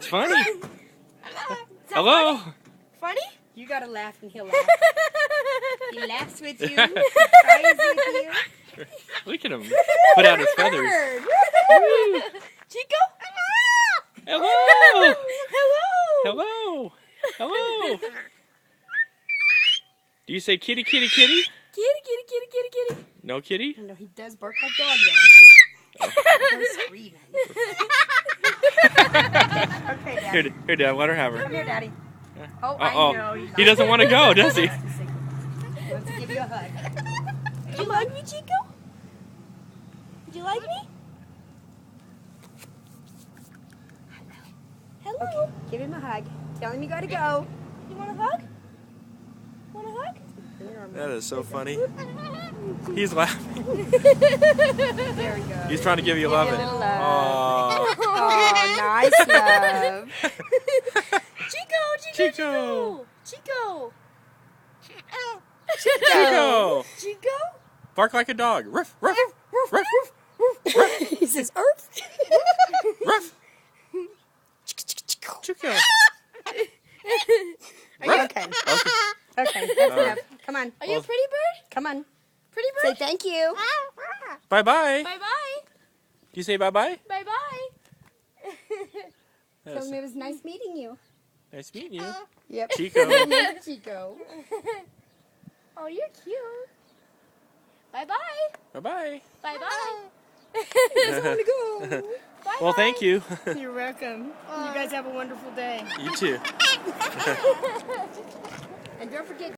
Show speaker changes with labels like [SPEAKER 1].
[SPEAKER 1] It's funny. Hello.
[SPEAKER 2] Funny?
[SPEAKER 3] You gotta laugh and he'll laugh. He laughs with you. He cries with you.
[SPEAKER 1] Look at him. Put out his feathers. Woo.
[SPEAKER 2] Chico?
[SPEAKER 1] Hello.
[SPEAKER 2] Hello.
[SPEAKER 1] Hello. Hello. Do you say kitty, kitty, kitty?
[SPEAKER 2] Kitty, kitty, kitty, kitty, kitty.
[SPEAKER 1] No kitty?
[SPEAKER 3] No, he does bark like dog though. He's screaming. Okay, Daddy.
[SPEAKER 1] Here, Dad. Let her have her.
[SPEAKER 3] Come here, Daddy. Oh,
[SPEAKER 1] Uh-oh.
[SPEAKER 3] I know.
[SPEAKER 1] He doesn't want to go, does he?
[SPEAKER 3] He wants to give you a hug.
[SPEAKER 2] Did you like me, Chico? Did you like me? Hello.
[SPEAKER 3] Okay, give him a hug. Tell him you gotta go.
[SPEAKER 2] You want a hug? Want a hug?
[SPEAKER 1] That is so funny. He's laughing.
[SPEAKER 3] There we go.
[SPEAKER 1] He's trying to give you
[SPEAKER 3] Give
[SPEAKER 1] love.
[SPEAKER 3] you a little
[SPEAKER 1] Aw.
[SPEAKER 3] Oh, nice love.
[SPEAKER 2] Chico,
[SPEAKER 1] Chico.
[SPEAKER 2] Chico.
[SPEAKER 1] Chico.
[SPEAKER 2] Chico?
[SPEAKER 1] Bark like a dog. Ruff, ruff, ruff,
[SPEAKER 3] He says, Earth.
[SPEAKER 1] ruff. Chico.
[SPEAKER 3] Are you okay? Okay, that's enough. Come on.
[SPEAKER 2] Are you a pretty bird?
[SPEAKER 3] Come on.
[SPEAKER 2] Pretty
[SPEAKER 3] Say
[SPEAKER 2] bird?
[SPEAKER 3] thank you.
[SPEAKER 1] Bye-bye.
[SPEAKER 2] Bye-bye.
[SPEAKER 1] Do you say bye-bye?
[SPEAKER 2] Bye-bye.
[SPEAKER 3] Tell him it was nice meeting you.
[SPEAKER 1] Nice meeting you.
[SPEAKER 3] Yep.
[SPEAKER 1] Chico.
[SPEAKER 3] Chico.
[SPEAKER 2] Oh, you're cute. Bye-bye.
[SPEAKER 1] Bye-bye.
[SPEAKER 2] Bye-bye.
[SPEAKER 3] Go.
[SPEAKER 1] Well, thank you.
[SPEAKER 3] You're welcome. You guys have a wonderful day.
[SPEAKER 1] You too.
[SPEAKER 3] And don't forget